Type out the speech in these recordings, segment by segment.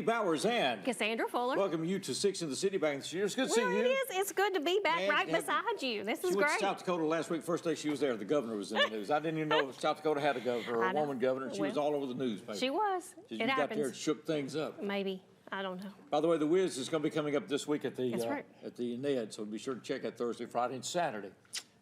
Steve Bowers and Cassandra Fuller. Welcome you to 6 in the City back this year. It's good to see you. It is. It's good to be back beside you. This is she great. went to South Dakota last week. First day she was there, the governor was in the news. I didn't even know South Dakota had a governor or a woman governor. She was all over the newspaper. She was. It happens. Got there and shook things up. Maybe. I don't know. By the way, the Wiz is going to be coming up this week at the NED, so be sure to check out Thursday, Friday, and Saturday.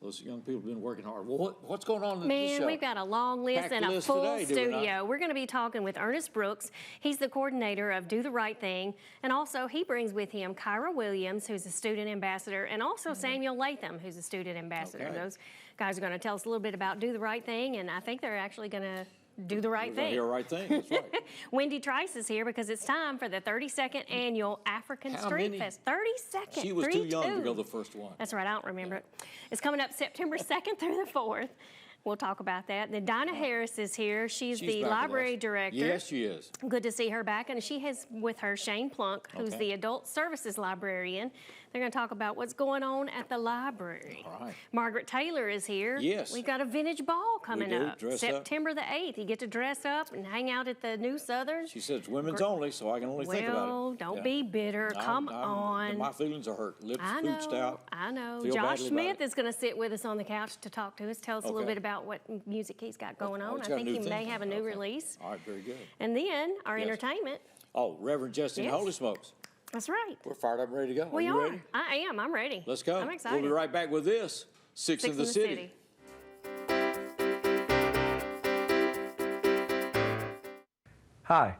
Those young people have been working hard. Well, what's going on in this show? Man, we've got a long list and a full studio. We're going to be talking with Ernest Brooks. He's the coordinator of Do the Right Thing. And also, he brings with him Kyra Williams, who's a student ambassador, and also Samuel Latham, who's a student ambassador. Okay. Those guys are going to tell us a little bit about Do the Right Thing, and I think they're actually going to do the right thing. Do the right thing, that's right. Wendy Trice is here because it's time for the 32nd annual African Street Fest. 32nd. She was too young to go the first one. That's right, I don't remember it. It's coming up September 2nd through the 4th. We'll talk about that. Then Dinah Harris is here. She's the library director. Yes, she is. Good to see her back. And she has with her Shane Plunk, who's the adult services librarian. They're going to talk about what's going on at the library. All right. Margaret Taylor is here. Yes. We've got a vintage ball coming up. September the 8th. You get to dress up and hang out at the New Southern. She says it's women's only, so I can only think about it. Well, don't be bitter. Come on. My feelings are hurt. Lips pooched out. I know. Josh Smith is going to sit with us on the couch to talk to us, tell us a little bit about what music he's got going on. I think he may have a new release. All right, very good. And then our entertainment. Oh, Reverend Jessie, holy smokes. That's right. We're fired up and ready to go. We are. Ready? I am. I'm ready. Let's go. I'm excited. We'll be right back with this, Six in the City. Hi,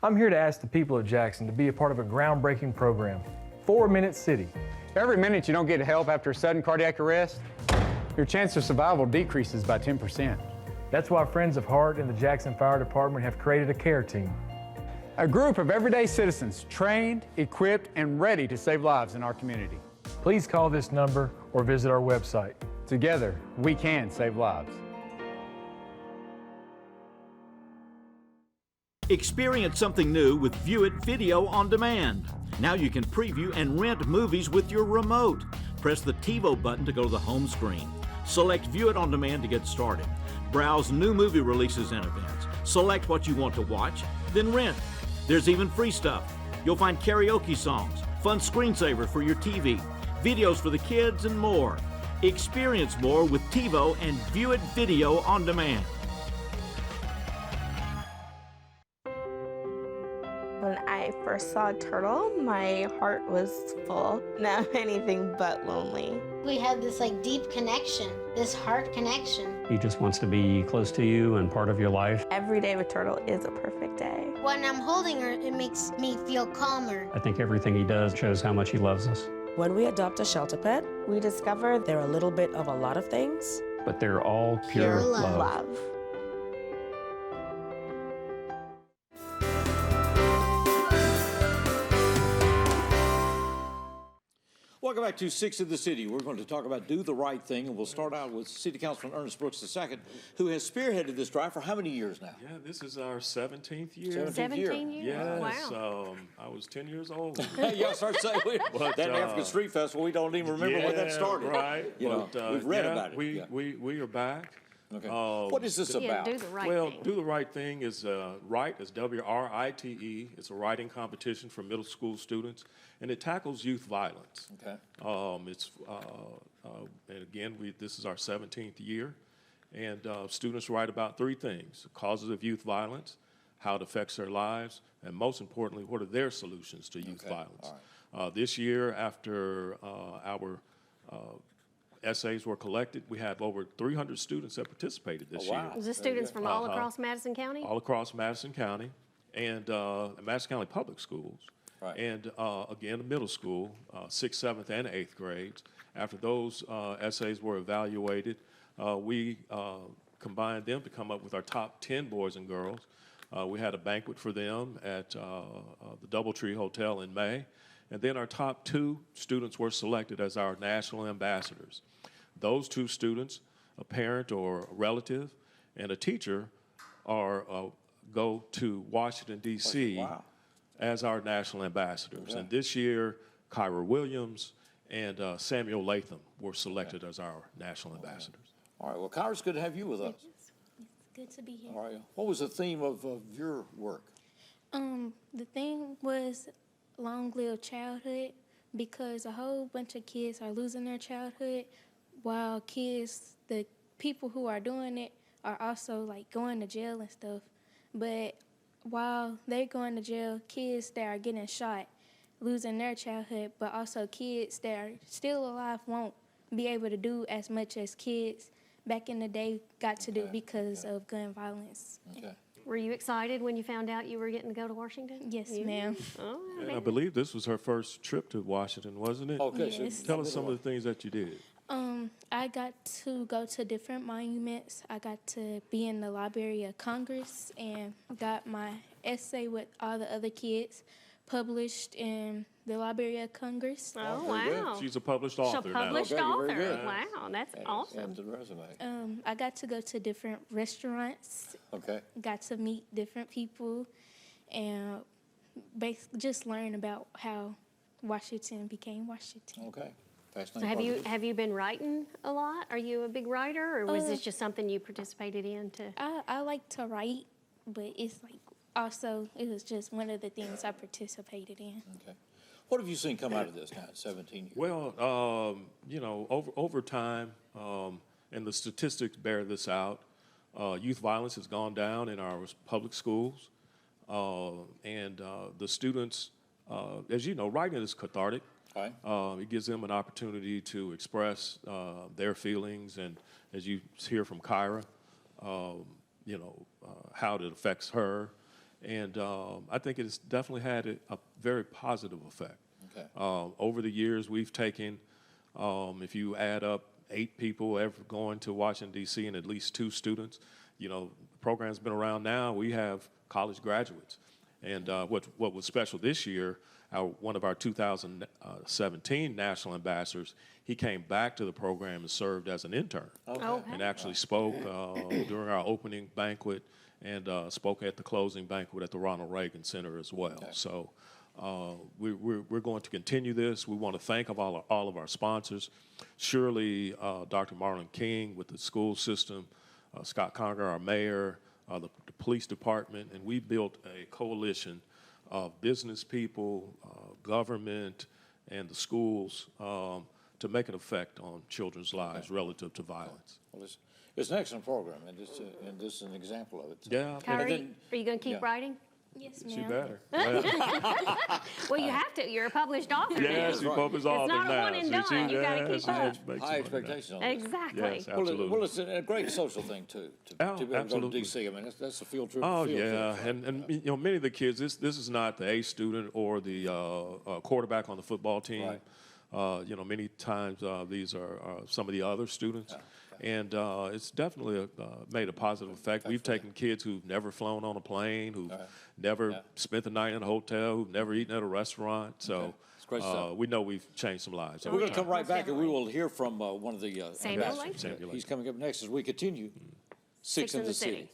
I'm here to ask the people of Jackson to be a part of a groundbreaking program, 4 Minute City. Every minute you don't get help after a sudden cardiac arrest, your chance of survival decreases by 10%. That's why Friends of Heart and the Jackson Fire Department have created a care team. A group of everyday citizens trained, equipped, and ready to save lives in our community. Please call this number or visit our website. Together, we can save lives. Experience something new with View It Video on Demand. Now you can preview and rent movies with your remote. Press the TiVo button to go to the home screen. Select View It on Demand to get started. Browse new movie releases and events. Select what you want to watch, then rent. There's even free stuff. You'll find karaoke songs, fun screensaver for your TV, videos for the kids, and more. Experience more with TiVo and View It Video on Demand. When I first saw Turtle, my heart was full. Now I'm anything but lonely. We had this deep connection, this heart connection. He just wants to be close to you and part of your life. Every day with Turtle is a perfect day. When I'm holding her, it makes me feel calmer. I think everything he does shows how much he loves us. When we adopt a shelter pet, we discover they're a little bit of a lot of things. But they're all pure love. Welcome back to 6 in the City. We're going to talk about Do the Right Thing, and we'll start out with City Councilman Ernest Brooks II, who has spearheaded this drive for how many years now? Yeah, this is our 17th year. 17 years? Yes, wow. I was 10 years old. Yeah, I started saying, that African Street Festival, we don't even remember when that started. Right. We've read about it. We are back. Okay. What is this about? Do the Right Thing. Do the Right Thing is WRITE, is W-R-I-T-E. It's a writing competition for middle school students, and it tackles youth violence. Okay. And again, this is our 17th year, and students write about 3 things: causes of youth violence, how it affects their lives, and most importantly, what are their solutions to youth violence. Right. This year, after our essays were collected, we had over 300 students that participated this year. Was this students from all across Madison County? All across Madison County and Madison County Public Schools. Right. And again, the middle school, 6th, 7th, and 8th grades. After those essays were evaluated, we combined them to come up with our top 10 boys and girls. We had a banquet for them at the Doubletree Hotel in May. And then our top 2 students were selected as our national ambassadors. Those 2 students, a parent or a relative and a teacher, go to Washington, D.C. as our national ambassadors. And this year, Kyra Williams and Samuel Latham were selected as our national ambassadors. All right. Well, Kyra, it's good to have you with us. It's good to be here. All right. What was the theme of your work? The thing was long-lived childhood, because a whole bunch of kids are losing their childhood, while the people who are doing it are also like going to jail and stuff. But while they're going to jail, kids that are getting shot, losing their childhood, but also kids that are still alive won't be able to do as much as kids back in the day got to do because of gun violence. Okay. Were you excited when you found out you were getting to go to Washington? Yes, ma'am. Oh, And I believe this was her first trip to Washington, wasn't it? Okay, Yes. so Tell us some of the things that you did. I got to go to different monuments. I got to be in the Library of Congress and got my essay with all the other kids published in the Library of Congress. Oh, very good. wow. She's a published author now. Published Okay, author. very good. Wow, that's awesome. Add to the resume. I got to go to different restaurants, Okay. got to meet different people, and basically just learn about how Washington became Washington. Okay. So Fascinating. have you been writing a lot? Are you a big writer, or was this just something you participated in? I like to write, but it's like also it was just one of the things I participated in. Okay. What have you seen come out of this now at 17 years? Well, you know, over time, and the statistics bear this out, youth violence has gone down in our public schools, and the students, as you know, writing is cathartic. Right. It gives them an opportunity to express their feelings, and as you hear from Kyra, you know, how it affects her. And I think it's definitely had a very positive effect. Okay. Over the years, we've taken, if you add up 8 people ever going to Washington, D.C., and at least 2 students, you know, the program's been around now. We have college graduates. And what was special this year, one of our 2017 national ambassadors, he came back to the program and served as an intern. Okay. And actually spoke during our opening banquet and spoke at the closing banquet at the Ronald Reagan Center as well. Okay. So we're going to continue this. We want to thank all of our sponsors. Surely Dr. Marlon King with the school system, Scott Conger, our mayor, the police department, and we built a coalition of business people, government, and the schools to make an effect on children's lives relative to violence. Well, it's an excellent program, and this is an example of it. Yeah. Kyrie, are you going to keep writing? Yes, She ma'am. better. Well, you have to. You're a published author now. Yes, we published author It's not a now. one and done. You got to keep up. High expectations on this. Exactly. Yes, absolutely. Well, it's a great social thing, too, to be able to go to absolutely. D.C. I mean, that's a field trip. Oh, field yeah, trip. and you know, many of the kids, this is not the A student or the quarterback on the football team. Right. You know, many times these are some of the other students. And it's definitely made a positive effect. We've taken kids who've never flown on a plane, who've never spent the night in a hotel, who've never eaten at a restaurant. So It's great stuff. we know we've changed some lives. We're over going to time. come right back, and we will hear from one of the Samuel ambassadors. Samuel Lake. He's coming up next as we continue. Six in the City.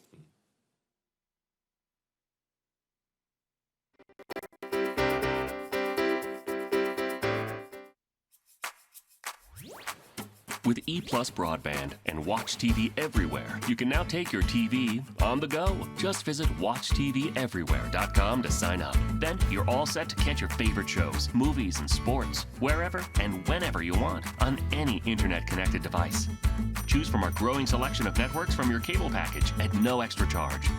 With EPlus broadband and Watch TV everywhere, you can now take your TV on the go. Just visit WatchTVEverywhere.com to sign up. Then you're all set to catch your favorite shows, movies, and sports wherever and whenever you want on any internet-connected device. Choose from our growing selection of networks from your cable package at no extra charge.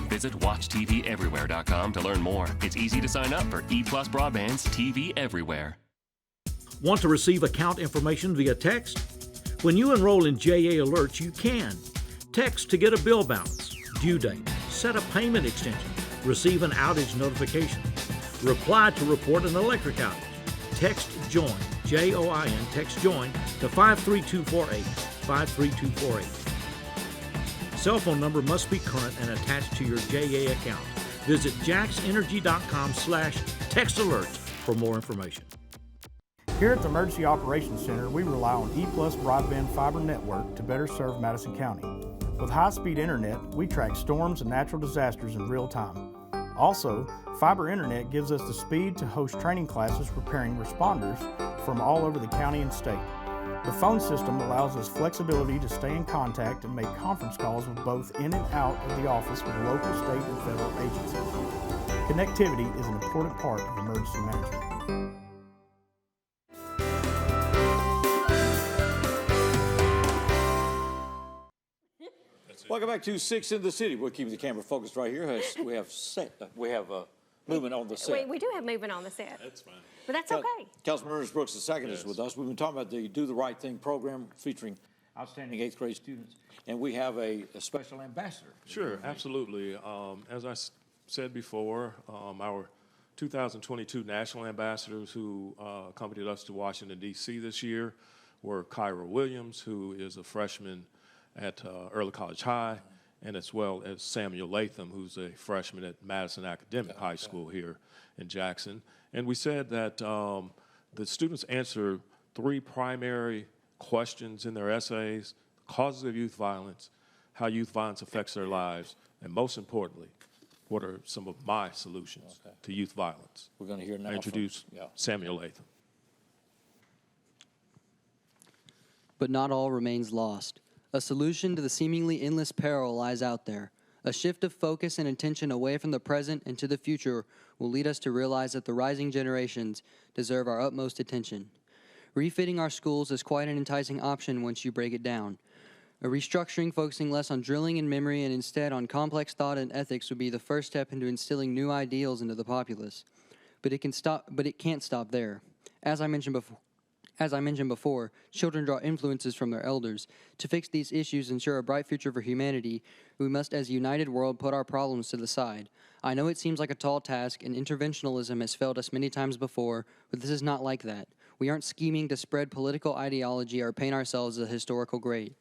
Visit WatchTVEverywhere.com to learn more. It's easy to sign up for EPlus Broadband's TV Everywhere. Want to receive account information via text? When you enroll in JA Alerts, you can. Text to get a bill balance, due date, set a payment extension, receive an outage notification, reply to report an electric outage. Text JOIN, J-O-I-N, text JOIN to 53248, 53248. Cell phone number must be current and attached to your JA account. Visit jaxenergy.com/textalerts for more information. Here at the Emergency Operations Center, we rely on EPlus Broadband Fiber Network to better serve Madison County. With high-speed internet, we track storms and natural disasters in real time. Also, fiber internet gives us the speed to host training classes preparing responders from all over the county and state. The phone system allows us flexibility to stay in contact and make conference calls with both in and out of the office with local, state, and federal agencies. Connectivity is an important part of emergency management. Welcome back to 6 in the City. We're keeping the camera focused right here. We have movement on the set. We do have movement on the set. That's fine. But that's okay. Councilman Ernest Brooks II is with us. We've been talking about the Do the Right Thing program featuring outstanding 8th grade students, and we have a special ambassador. Sure, absolutely. As I said before, our 2022 national ambassadors who accompanied us to Washington, D.C. this year were Kyra Williams, who is a freshman at Early College High, and as well as Samuel Latham, who's a freshman at Madison Academic High School here in Jackson. And we said that the students answer 3 primary questions in their essays: causes of youth violence, how youth violence affects their lives, and most importantly, what are some of my solutions to youth violence. We're going to hear now I introduce Samuel Latham. But not all remains lost. A solution to the seemingly endless peril lies out there. A shift of focus and attention away from the present and to the future will lead us to realize that the rising generations deserve our utmost attention. Refitting our schools is quite an enticing option once you break it down. A restructuring focusing less on drilling and memory and instead on complex thought and ethics would be the first step into instilling new ideals into the populace. But it can't stop there. As I mentioned before, children draw influences from their elders. To fix these issues and ensure a bright future for humanity, we must as a united world put our problems to the side. I know it seems like a tall task, and interventionism has failed us many times before, but this is not like that. We aren't scheming to spread political ideology or paint ourselves as a historical great.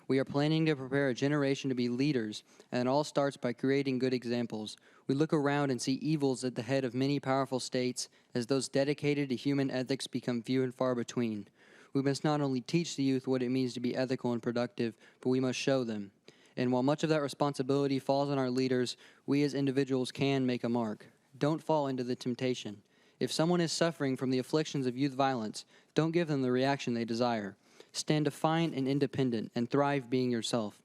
We are planning to prepare a generation to be leaders, and it all starts by creating good examples. We look around and see evils at the head of many powerful states as those dedicated to human ethics become few and far between. We must not only teach the youth what it means to be ethical and productive, but we must show them. And while much of that responsibility falls on our leaders, we as individuals can make a mark. Don't fall into the temptation. If someone is suffering from the afflictions of youth violence, don't give them the reaction they desire. Stand defiant and independent, and thrive being yourself.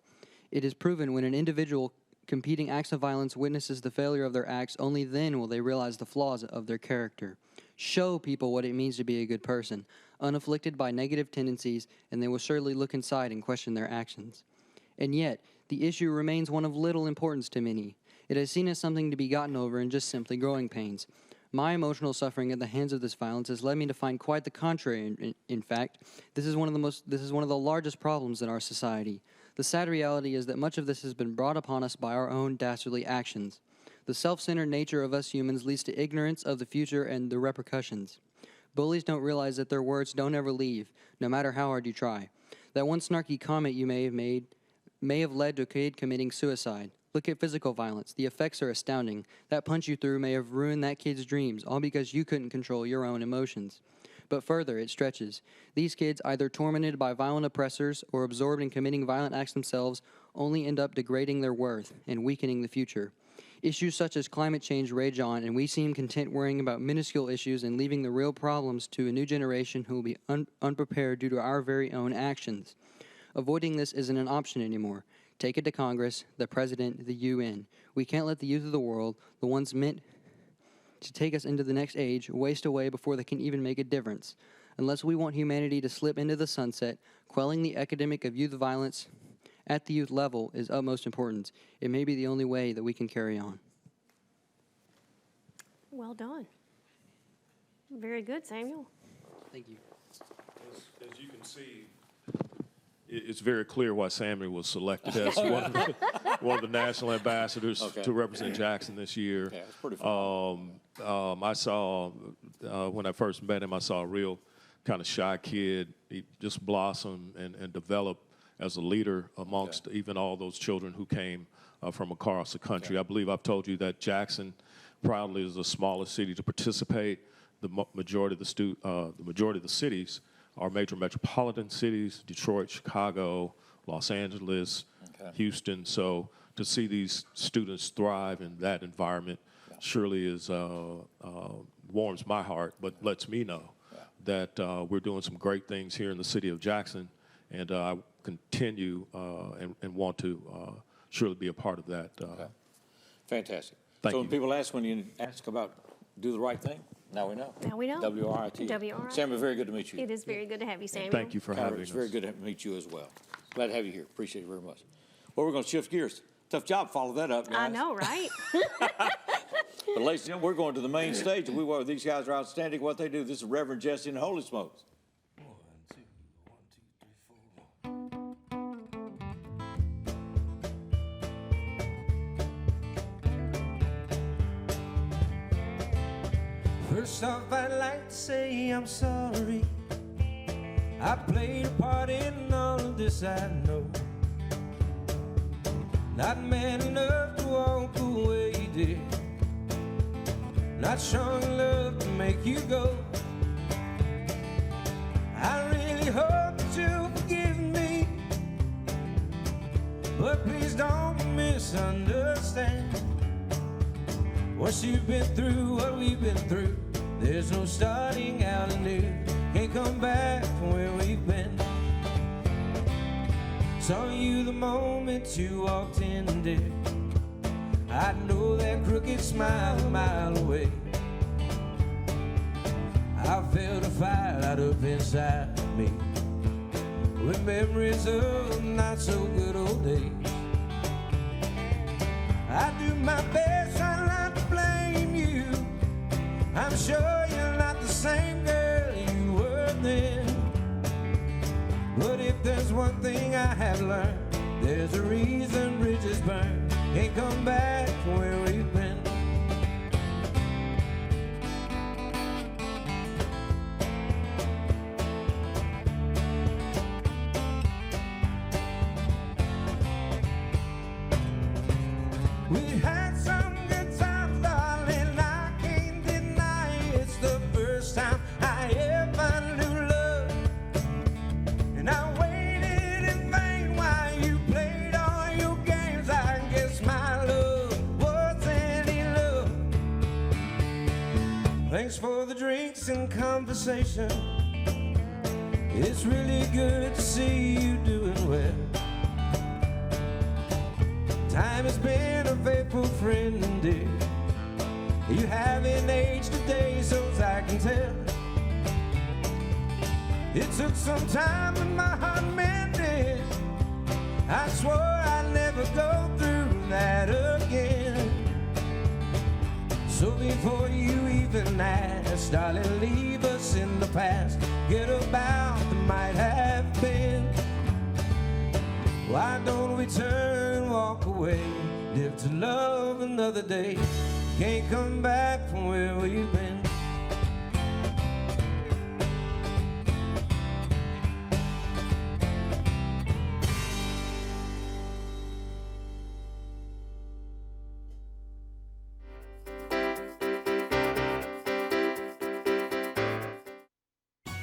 It is proven when an individual competing acts of violence witnesses the failure of their acts, only then will they realize the flaws of their character. Show people what it means to be a good person, unafflicted by negative tendencies, and they will surely look inside and question their actions. And yet, the issue remains one of little importance to many. It is seen as something to be gotten over in just simply growing pains. My emotional suffering at the hands of this violence has led me to find quite the contrary. In fact, this is one of the largest problems in our society. The sad reality is that much of this has been brought upon us by our own dastardly actions. The self-centered nature of us humans leads to ignorance of the future and the repercussions. Bullies don't realize that their words don't ever leave, no matter how hard you try. That one snarky comment you may have made may have led to a kid committing suicide. Look at physical violence. The effects are astounding. That punch you threw may have ruined that kid's dreams, all because you couldn't control your own emotions. But further, it stretches. These kids, either tormented by violent oppressors or absorbed in committing violent acts themselves, only end up degrading their worth and weakening the future. Issues such as climate change rage on, and we seem content worrying about minuscule issues and leaving the real problems to a new generation who will be unprepared due to our very own actions. Avoiding this isn't an option anymore. Take it to Congress, the President, the UN. We can't let the youth of the world, the ones meant to take us into the next age, waste away before they can even make a difference. Unless we want humanity to slip into the sunset, quelling the epidemic of youth violence at the youth level is utmost importance. It may be the only way that we can carry on. Well done. Very good, Samuel. Thank you. As you can see, it's very clear why Samuel was selected as one of the national ambassadors to represent Jackson this year. Yeah, it's pretty fun. I saw, when I first met him, I saw a real kind of shy kid. He just blossomed and developed as a leader amongst even all those children who came from across the country. I believe I've told you that Jackson proudly is the smallest city to participate. The majority of the cities are major metropolitan cities: Detroit, Chicago, Los Angeles, Houston. So to see these students thrive in that environment surely is warms my heart, but lets me know that we're doing some great things here in the city of Jackson, and I continue and want to surely be a part of that. Okay. Fantastic. Thank so you. when people ask, when you ask about do the right thing, now we know. Now we know. WRIT. WRIT. Samuel, very good to meet you. It is very good to have you, Samuel. Thank you for having It's us. very good to meet you as well. Glad to have you here. Appreciate it very much. Well, we're going to shift gears. Tough job. Follow that up, guys. I know, right? But ladies and gentlemen, we're going to the main stage. These guys are outstanding at what they do. This is Reverend Jessie and Holy Smokes. First off, I'd like to say I'm sorry. I played a part in all of this, I know. Not man enough to walk away, dear. Not strong enough to make you go. I really hope that you'll forgive me, but please don't misunderstand. Once you've been through what we've been through, there's no starting out anew. Can't come back from where we've been. Saw you the moment you walked in, dear. I know that crooked smile a mile away. I felt a fire light up inside me with memories of not so good old days. I do my best, try not to blame you. I'm sure you're not the same girl you were then. But if there's one thing I have learned, there's a reason bridges burn. Can't come back from where we've been. We had some good times, darling, I can't deny it's the first time I ever knew love. And I waited in vain while you played all your games. I guess my love was any love. Thanks for the drinks and conversation. It's really good to see you doing well. Time has been a faithful friend, and dear, you haven't aged a day, so as I can tell. It took some time, but my heart mended. I swore I'd never go through that again. So before you even ask, darling, leave us in the past. Get about the might have been. Why don't we turn, walk away, live to love another day? Can't come back from where we've been.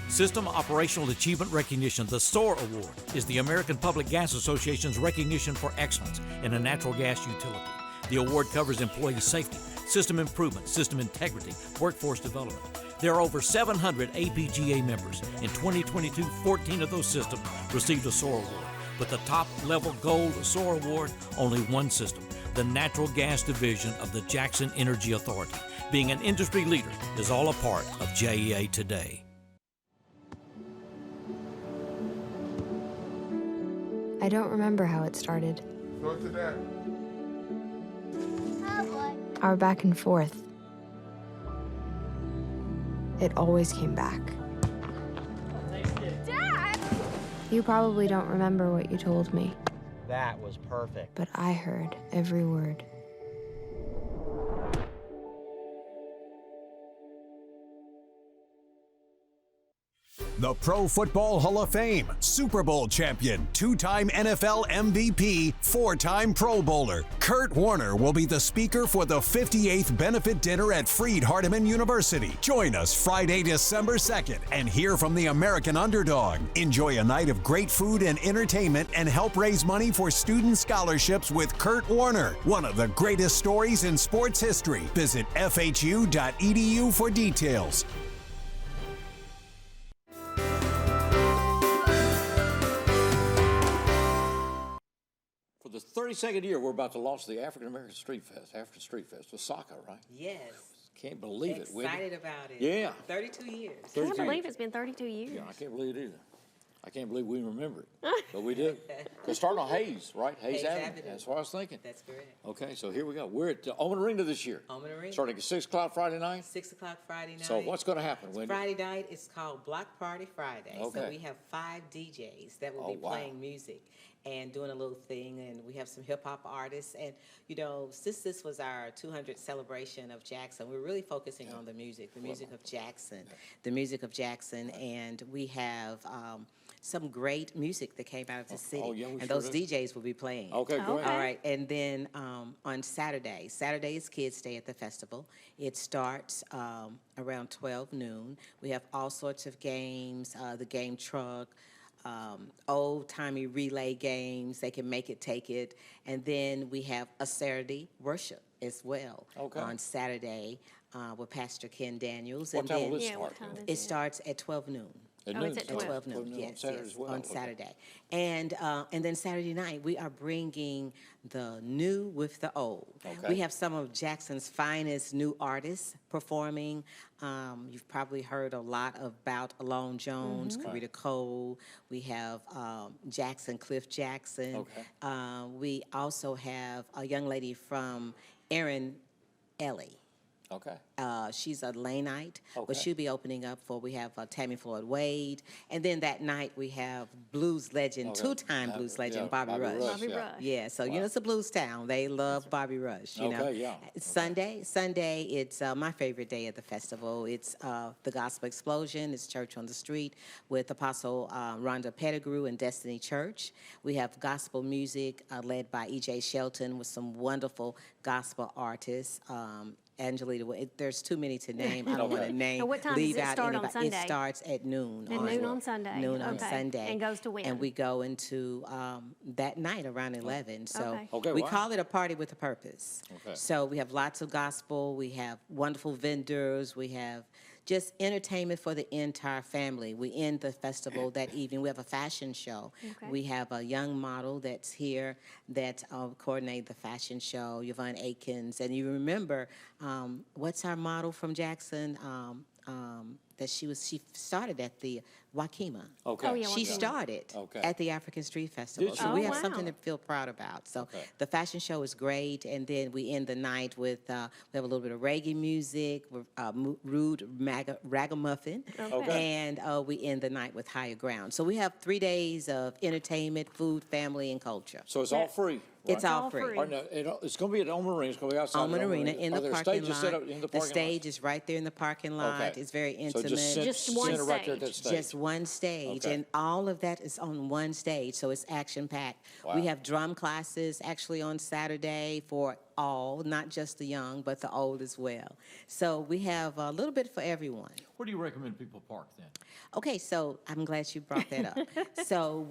System Operational Achievement Recognition, the Soar Award, is the American Public Gas Association's recognition for excellence in a natural gas utility. The award covers employee safety, system improvement, system integrity, workforce development. There are over 700 APGA members. In 2022, 14 of those systems received a SOAR Award. But the top-level gold SOAR Award, only one system, the Natural Gas Division of the Jackson Energy Authority. Being an industry leader is all a part of JEA today. I don't remember how it started. Go to that. Our back and forth. It always came back. Dad! You probably don't remember what you told me, That was perfect. but I heard every word. The Pro Football Hall of Fame, Super Bowl champion, two-time NFL MVP, four-time Pro Bowler, Kurt Warner will be the speaker for the 58th benefit dinner at Freed-Hardeman University. Join us Friday, December 2nd and hear from the American underdog. Enjoy a night of great food and entertainment and help raise money for student scholarships with Kurt Warner, one of the greatest stories in sports history. Visit fhu.edu for details. the 32nd year, we're about to launch the African American Street Fest, African Street Fest, Osaka, right? Yes. Can't believe it. Excited about it. Yeah. 32 years. I can't believe it's been 32 years. Yeah, I can't believe it either. I can't believe we remember it, but we do. It's starting on Hayes, right? Hayes Avenue. That's what I was thinking. That's correct. Okay, so here we go. We're at Omen Arena this year. Omen Arena. Starting at 6 o'clock Friday night? 6 o'clock Friday night. So what's going to happen, Wendy? Friday night is called Block Party Friday. Okay. So we have 5 DJs that will be playing music and doing a little thing, and we have some hip-hop artists. And, you know, since this was our 200th celebration of Jackson, we're really focusing on the music of Jackson, the music of Jackson, and we have some great music that came out of the city, and those DJs will be playing. Okay, go ahead. All right, and then on Saturday is Kids Day at the festival. It starts around 12 noon. We have all sorts of games, the game truck, old-timey relay games. They can make it, take it. And then we have a Saturday worship as well on Saturday with Pastor Ken Daniels. What time will it start? It starts at 12 noon. It's at 12 noon. On Yes, Saturday as well. on Saturday. And then Saturday night, we are bringing the new with the old. We have some of Jackson's finest new artists performing. You've probably heard a lot about Alone Jones, Corita Cole. We have Cliff Jackson. We also have a young lady from Erin Ellie. She's a Laneite, but she'll be opening up for, we have Tammy Floyd Wade, and then that night we have blues legend, two-time blues legend, Bobby Rush. Bobby Rush. Yeah, so you know it's a blues town. They love Bobby Rush, you know. Sunday, it's my favorite day at the festival. It's the Gospel Explosion. It's Church on the Street with Apostle Rhonda Pettigrew and Destiny Church. We have gospel music led by E.J. Shelton with some wonderful gospel artists. Angelita, there's too many to name. I don't want to name. And what time leave does it out start anybody. on Sunday? It starts at noon. At noon on Sunday. Noon on Sunday. And goes to when? And we go into that night around 11. So Okay. we call it a party with a purpose. So we have lots of gospel. We have wonderful vendors. We have just entertainment for the entire family. We end the festival that evening. We have a fashion show. We have a young model that's here that coordinated the fashion show, Yvonne Aikens. And you remember, what's our model from Jackson? That she started at the Wakima. She started at the African Street Festival. So we have something to feel proud about. So the fashion show is great, and then we end the night with we have a little bit of reggae music, with Rude Ragamuffin, and we end the night with Higher Ground. So we have 3 days of entertainment, food, family, and culture. So it's all free. Right? It's all free. Right, now, it's going to be at Omen Arena. It's going to be outside Omen Arena in the parking lot. Set up in the parking the stage is right there in the parking lot. It's very intimate. So just one stage. Right there at that stage. Just one stage, and all of that is on one stage, so it's action-packed. We have drum classes actually on Saturday for all, not just the young, but the old as well. So we have a little bit for everyone. Where do you recommend people park then? Okay, so I'm glad you brought that up. So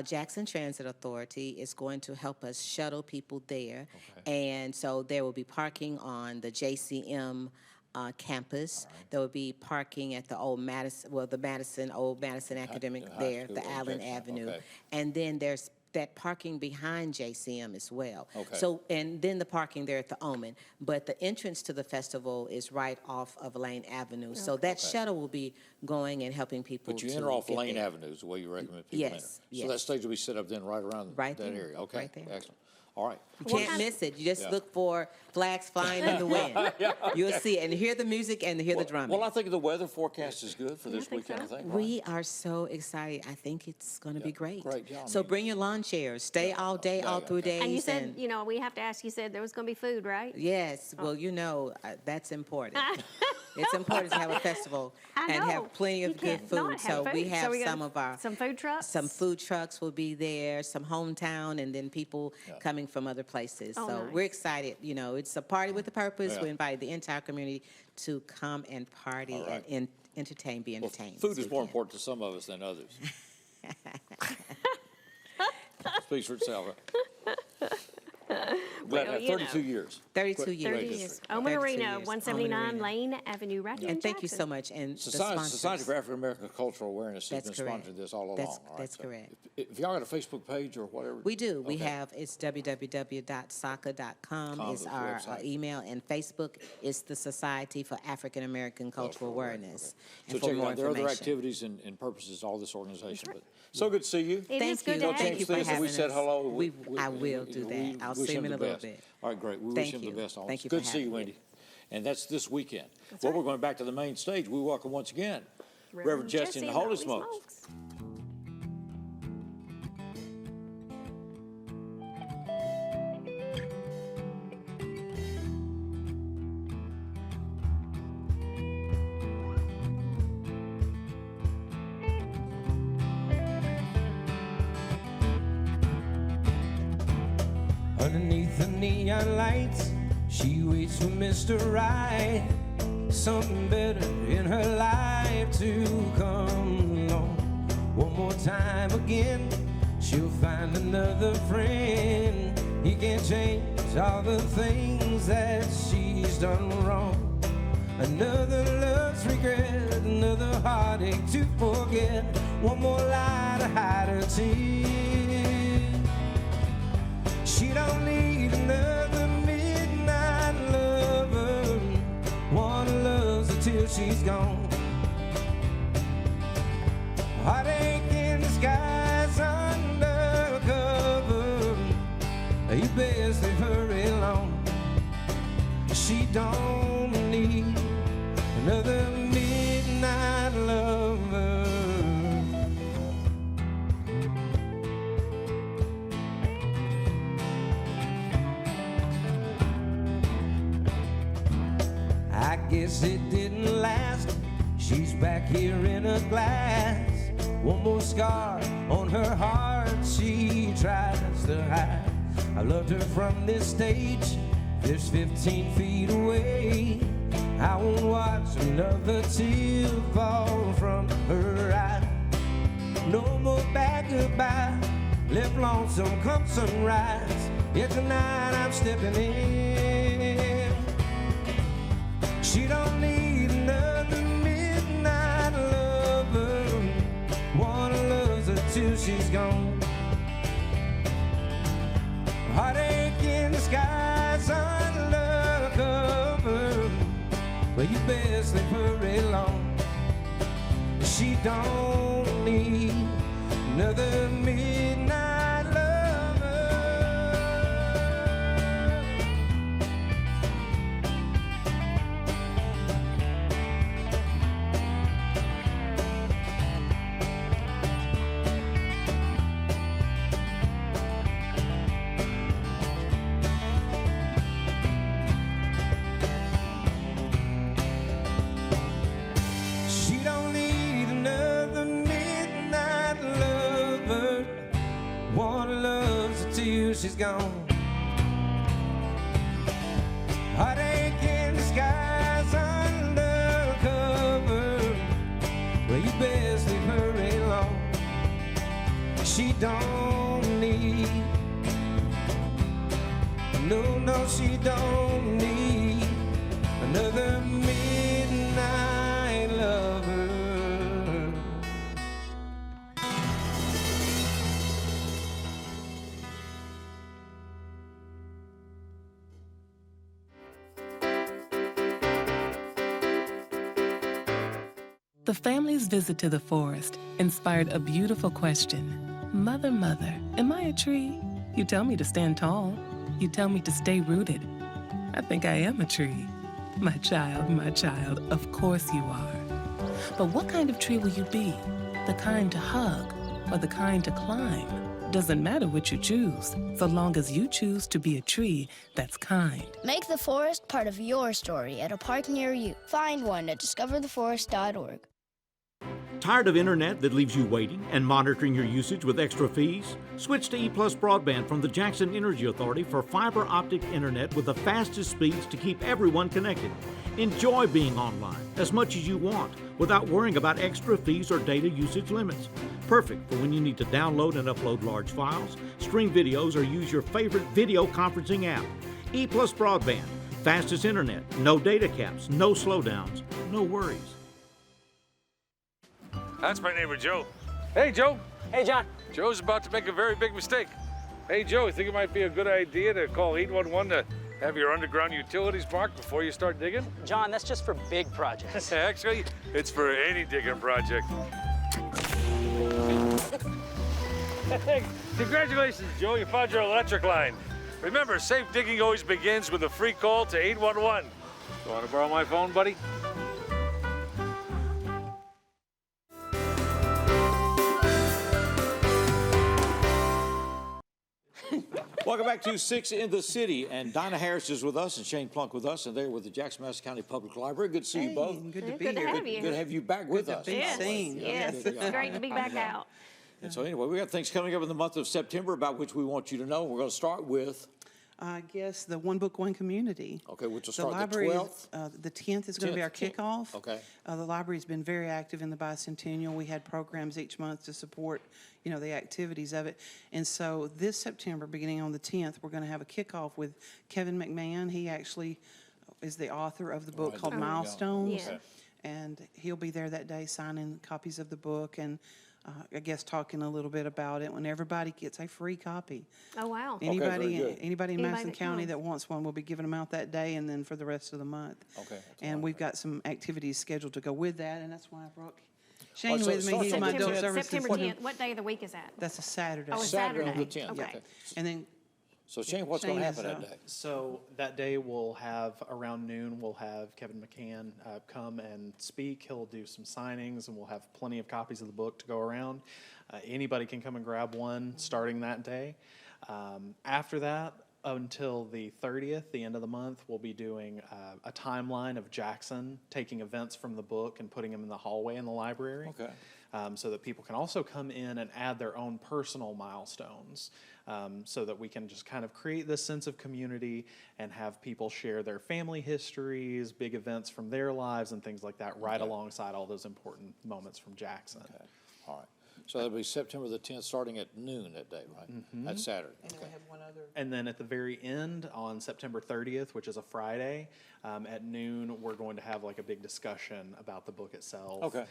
Jackson Transit Authority is going to help us shuttle people there. And so there will be parking on the JCM campus. There will be parking at the old Madison, old Madison Academic there, the Allen Avenue. And then there's that parking behind JCM as well. So, and then the parking there at the Omen. But the entrance to the festival is right off of Lane Avenue. So that shuttle will be going and helping people. But you enter off Lane Avenue is the way you recommend people enter. Yes. So that stage will be set up then right around that area. Okay, right there. Excellent. All right. You can't miss it. You just look for flags flying in the wind. You'll see it and hear the music and hear the drumming. Well, I think the weather forecast is good for this weekend, I think. Right? We are so excited. I think it's going to be great. Great job. So bring your lawn chairs. Stay all day, all through days. And you said, you know, we have to ask, you said there was going to be food, right? Yes. Well, you know, that's important. It's important to have a festival and have plenty of good food. So we have some food trucks. Some food trucks will be there, some hometown, and then people coming from other places. So we're excited. You know, it's a party with a purpose. We invite the entire community to come and party and entertain, be entertained. Food is more important to some of us than others. Speaks for itself. glad to have 32 years. 32 years. 30 years. Oma Marino, 179 Lane Avenue, right here in And thank you Jackson. so much. And the Society sponsors. for African American Cultural Awareness has That's been correct. sponsoring this all along. That's- all right? that's So correct. If y'all got a Facebook page or whatever? We do. We Okay. have, it's www.saca.com is is the our website. email, and Facebook is the Society for African American Cultural Awareness. So And for check it more out. There are other information. activities and purposes, all this organization. But so good to see you. It is good you. to have Thank you for This, having we said us. hello. I will do that. I'll wish see him in the a little best. bit. All right, great. We Thank wish him you. the best. Also. Thank you Good for to see you, having me. Wendy. And that's this weekend. Well, we're going back to the main stage. We welcome once again Reverend Jessie and the Holy Smokes. Underneath the neon lights, she waits for Mr. Right. Something better in her life to come along. One more time again, she'll find another friend. He can change all the things that she's done wrong. Another love's regret, another heartache to forget. One more lie to hide her tears. She don't need another midnight lover. One loves her till she's gone. Heartache in disguise undercover. You best leave her alone. She don't need another midnight lover. I guess it didn't last. She's back here in a glass. One more scar on her heart she tries to hide. I loved her from this stage, just 15 feet away. I won't watch another tear fall from her eye. No more bad goodbye, left lonesome come sunrise. Yeah, tonight I'm stepping in. She don't need another midnight lover. One loves her till she's gone. Heartache in disguise undercover. But you best leave her alone. She don't need another midnight lover. She don't need another midnight lover. One loves her till she's gone. Heartache in disguise undercover. Well, you best leave her alone. She don't need. No, she don't need another midnight lover. The family's visit to the forest inspired a beautiful question. Mother, mother, am I a tree? You tell me to stand tall. You tell me to stay rooted. I think I am a tree. My child, of course you are. But what kind of tree will you be? The kind to hug or the kind to climb? Doesn't matter what you choose, so long as you choose to be a tree that's kind. Make the forest part of your story at a park near you. Find one at discovertheforest.org. Tired of internet that leaves you waiting and monitoring your usage with extra fees? Switch to EPlus Broadband from the Jackson Energy Authority for fiber optic internet with the fastest speeds to keep everyone connected. Enjoy being online as much as you want without worrying about extra fees or data usage limits. Perfect for when you need to download and upload large files, stream videos, or use your favorite video conferencing app. EPlus Broadband, fastest internet, no data caps, no slowdowns, no worries. That's my neighbor, Joe. Hey, Joe. Hey, John. Joe's about to make a very big mistake. Hey, Joe, you think it might be a good idea to call 811 to have your underground utilities marked before you start digging? John, that's just for big projects. Actually, it's for any digging project. Hey, congratulations, Joe. You found your electric line. Remember, safe digging always begins with a free call to 811. You want to borrow my phone, buddy? Welcome back to 6 in the City, and Dinah Harris is with us, and Shane Plunk with us, and they're with the Jackson-Madison County Public Library. Good to see you both. Good to be Good to here. have you. Good to have you back with us. Yes, Yes. it's great to be back out. And so anyway, we got things coming up in the month of September about which we want you to know. We're going to start with... I guess the One Book, One Community. Okay, which will The start the library, 12th? the 10th is going to be our 10th. kickoff. Okay. The library's been very active in the bicentennial. We had programs each month to support, you know, the activities of it. And so this September, beginning on the 10th, we're going to have a kickoff with Kevin McMahon. He actually is the author of the book called Milestones. Yeah. And he'll be there that day signing copies of the book and I guess talking a little bit about it when everybody gets a free copy. Oh, wow. Anybody in Madison that County comes. that wants one, we'll be giving them out that day and then for the rest of the month. Okay. And we've got some activities scheduled to go with that, and that's why I brought Shane so with me. He's my adult services. September 10th. What day of the week is that? That's a Saturday. Oh, a Saturday on the Saturday. 10th. Okay. And then So Shane, what's going to happen that day? So that day we'll have, around noon, we'll have Kevin McCann come and speak. He'll do some signings and we'll have plenty of copies of the book to go around. Anybody can come and grab one starting that day. After that, until the 30th, the end of the month, we'll be doing a timeline of Jackson, taking events from the book and putting them in the hallway in the library. Okay. So that people can also come in and add their own personal milestones, so that we can just kind of create this sense of community and have people share their family histories, big events from their lives and things like that right alongside all those important moments from Jackson. Okay. All right. So that'll be September the 10th, starting at noon that day, right? Mm-hmm. That's Saturday. And then we have one other. And then at the very end, on September 30th, which is a Friday, at noon, we're going to have like a big discussion about the book itself. Okay.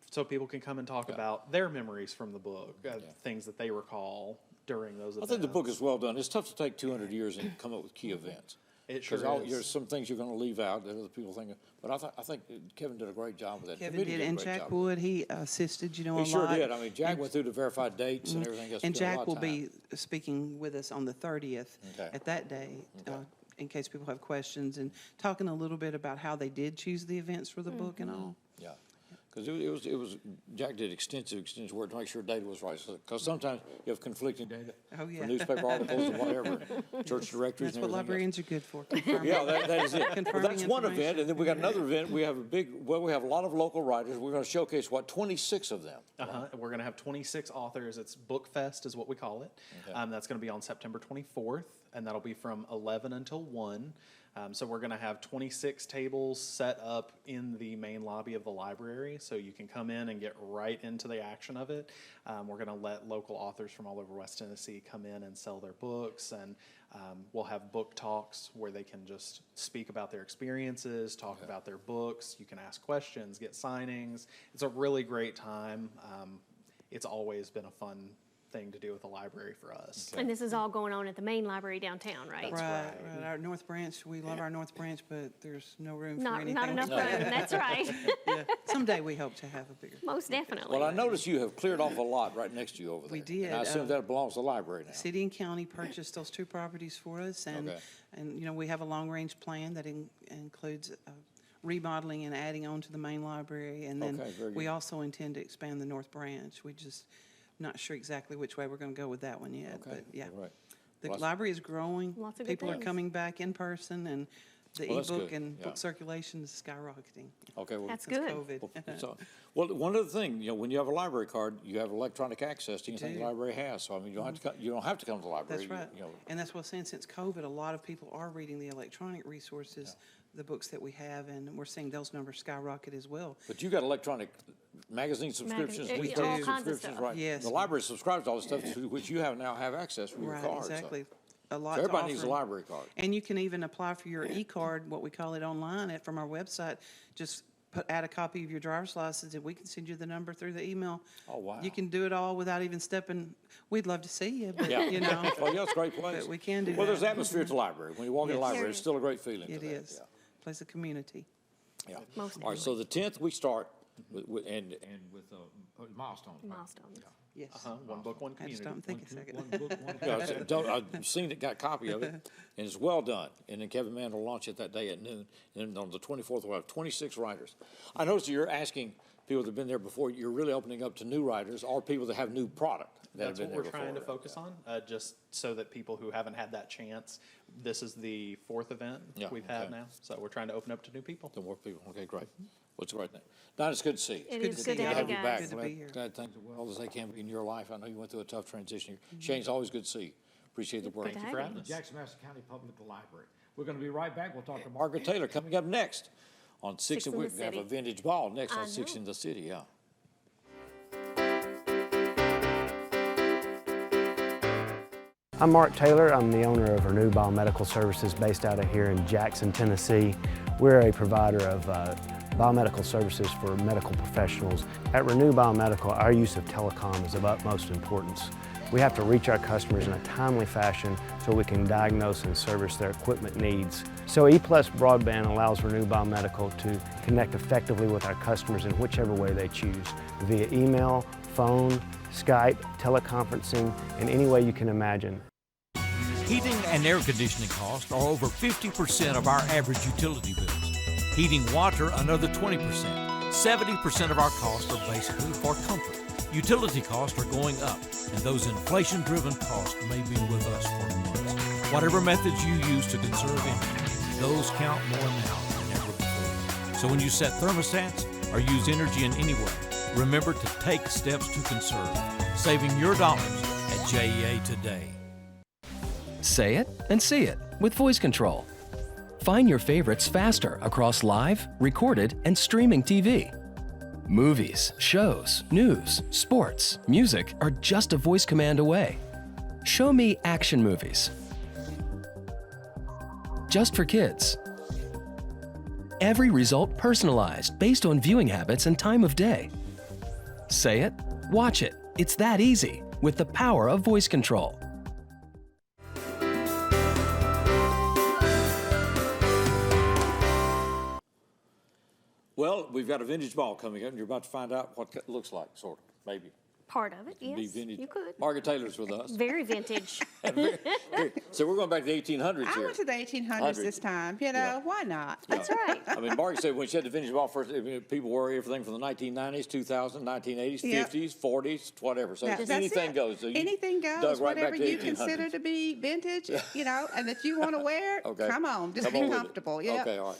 So people can come and talk about their memories from the book, things that they recall during those events. I think the book is well done. It's tough to take 200 years and come up with key events. It sure Because is. there's some things you're going to leave out that other people think of. But I think Kevin did a great job with that. Kevin Committee did, and a great Jack job. Wood, he assisted, you know, a He sure lot. did. I mean, Jack went through the verified dates and everything else. And Spent a lot Jack of will time. be speaking with us on the 30th Okay. at that day, in case people have questions, and talking a little bit about how they did choose the events for the book and all. Yeah. Because it was Jack did extensive work to make sure data was right. Because sometimes you have conflicting data Oh, yeah. for newspaper articles and whatever, church directories That's and what everything librarians are good for. confirming- Yeah, that is it. Well, confirming that's one information. event, and then we got another event. We have we have a lot of local writers. We're going to showcase 26 of them. We're going to have 26 authors. It's Book Fest is what we call it. Okay. That's going to be on September 24th, and that'll be from 11 until 1. So we're going to have 26 tables set up in the main lobby of the library, so you can come in and get right into the action of it. We're going to let local authors from all over West Tennessee come in and sell their books, and we'll have book talks where they can just speak about their experiences, talk about their books. You can ask questions, get signings. It's a really great time. It's always been a fun thing to do with the library for us. And this is all going on at the main library downtown, right? Right. Our North Branch, we love our North Branch, but there's no room for Not anything. enough room, that's right. Yeah. Someday we hope to have a bigger. Most definitely. Well, I noticed you have cleared off a lot right next to you over there. We did. And I assume that belongs to the library now. City and county purchased those 2 properties for us, and you know, we have a long-range plan that includes remodeling and adding on to the main library, and then we also intend to expand the North Branch. We just not sure exactly which way we're going to go with that one yet, but yeah. Right. The library is growing. Lots of good People are things. coming back in person, and the Well, that's ebook good. and Yeah. book circulation is skyrocketing. Okay, well, That's Since good. COVID. Well, one other thing, you know, when you have a library card, you have electronic access to anything do. the library has. So I mean, you don't have to come to the library. That's right. You know, And that's what I'm saying, since COVID, a lot of people are reading the electronic resources the books that we have, and we're seeing those numbers skyrocket as well. But you got electronic magazine subscriptions, We weekly do. All kinds of subscriptions, stuff. right? Yes. The library subscribes to all the stuff to which you now have access with your Right, card. exactly. So. A lot So to everybody needs a offer. library card. And you can even apply for your e-card, what we call it online from our website. Just add a copy of your driver's license, and we can send you the number through the email. Oh, wow. You can do it all without even stepping. We'd love to see you, but Yeah. you know. Well, yeah, it's a great place. But we can do Well, that. there's atmosphere at the library. When you walk in the Yes. library, it's still a great feeling. It to that. is. Place of community. Yeah. Most All right, so the 10th we start with milestones. Milestones. Yes. One book, one I just community. don't think a second. One book, one Yeah, I've seen it, got a copy of it, and it's well done. And then Kevin Mann will launch it that day at noon. And then on the 24th, we'll have 26 writers. I noticed you're asking people that have been there before, you're really opening up to new writers or people that have new product. That's what we're trying to focus on, just so that people who haven't had that chance, this is the 4th event we've had now. So we're trying to open up to new people. To more people. Okay, great. What's great name? Don, it's good to see you. It is good to have you back. guys. Good to be here. Glad things are well as they can be in your life. I know you went through a tough transition. Shane's always good to see you. Appreciate the work. Thank you for having us. Jackson-Madison County Public Library. We're going to be right back. We'll talk to Margaret Taylor coming up next on 6 in the We have a City. vintage ball next I on 6 know. in the City. Yeah. I'm Mark Taylor. I'm the owner of Renewable Medical Services based out of here in Jackson, Tennessee. We're a provider of biomedical services for medical professionals. At Renew Biomedical, our use of telecom is of utmost importance. We have to reach our customers in a timely fashion so we can diagnose and service their equipment needs. So EPlus Broadband allows Renew Biomedical to connect effectively with our customers in whichever way they choose, via email, phone, Skype, teleconferencing, and any way you can imagine. Heating and air conditioning costs are over 50% of our average utility bills. Heating water, another 20%. 70% of our costs are basically for comfort. Utility costs are going up, and those inflation-driven costs may be with us for months. Whatever methods you use to conserve energy, those count more now than ever before. So when you set thermostats or use energy in any way, remember to take steps to conserve, saving your dollars at JEA today. Say it and see it with voice control. Find your favorites faster across live, recorded, and streaming TV. Movies, shows, news, sports, music are just a voice command away. Show me action movies. Just for kids. Every result personalized based on viewing habits and time of day. Say it, watch it. It's that easy with the power of voice control. Well, we've got a vintage ball coming up, and you're about to find out what it looks like, sort of, maybe. Part of it, Be yes. vintage. You could. Margaret Taylor's with us. Very vintage. So we're going back to the 1800s I here. went to the 1800s this time. You know, why not? That's right. I mean, Margaret said when she had the vintage ball first, people wore everything from the 1990s, 2000s, 1980s, Yep. 50s, 40s, whatever. So That's anything it. goes. So you Anything dug goes, right back whatever to the you 1800s. consider to be vintage, you know, and that you want to wear, Okay. come on, just Come be on with it. comfortable. Yeah. Okay, all right.